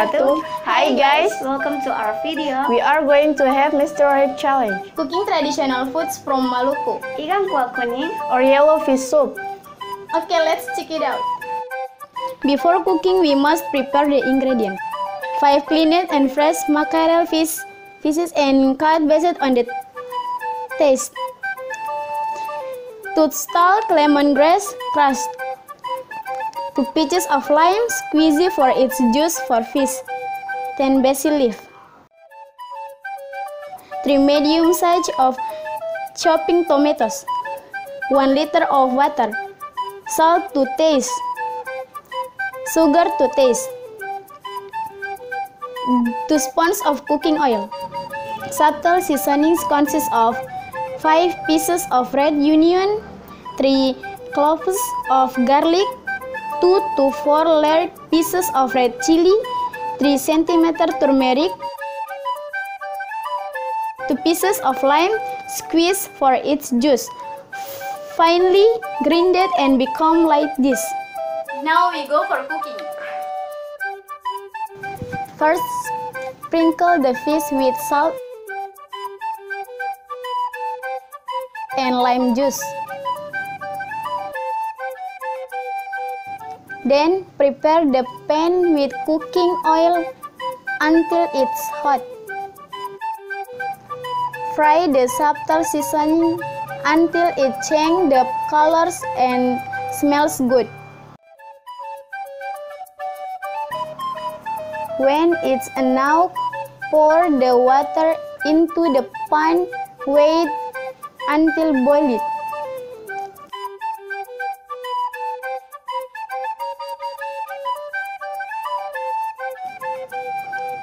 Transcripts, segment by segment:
wabarakatuh. Hi guys, welcome to our video. We are going to have mystery challenge. Cooking traditional foods from Maluku. Ikan kuah kuning or yellow fish soup. Okay, let's check it out. Before cooking, we must prepare the ingredients. 5 cleaned and fresh mackerel fishes and cut based on the taste. 2 stalk lemongrass crushed. 2 pieces of lime squeezy for its juice for fish. 10 basil leaf. 3 medium size of chopping tomatoes. 1 liter of water. Salt to taste. Sugar to taste. 2 spoons of cooking oil. Subtle seasonings consist of 5 pieces of red onion, 3 cloves of garlic, 2 to 4 large pieces of red chili, 3 cm turmeric, 2 pieces of lime squeezed for its juice. Finely grinded and become like this. Now we go for cooking. First, sprinkle the fish with salt and lime juice. Then prepare the pan with cooking oil until it's hot. Fry the subtle seasoning until it changes the colors and smells good. When it's enough, pour the water into the pan, wait until boiled.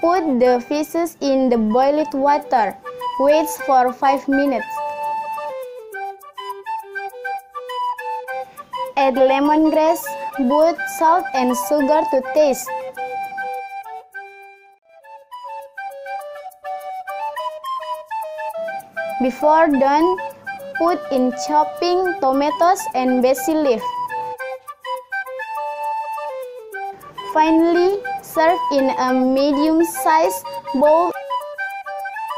Put the fishes in the boiled water. Wait for 5 minutes. Add lemongrass, both salt and sugar to taste. Before done, put in chopping tomatoes and basil leaf. Finally, serve in a medium-sized bowl.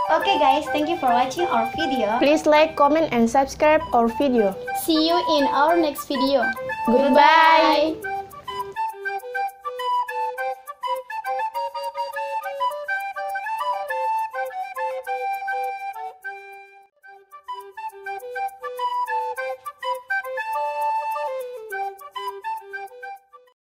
Okay guys, thank you for watching our video. Please like, comment, and subscribe our video. See you in our next video. Goodbye.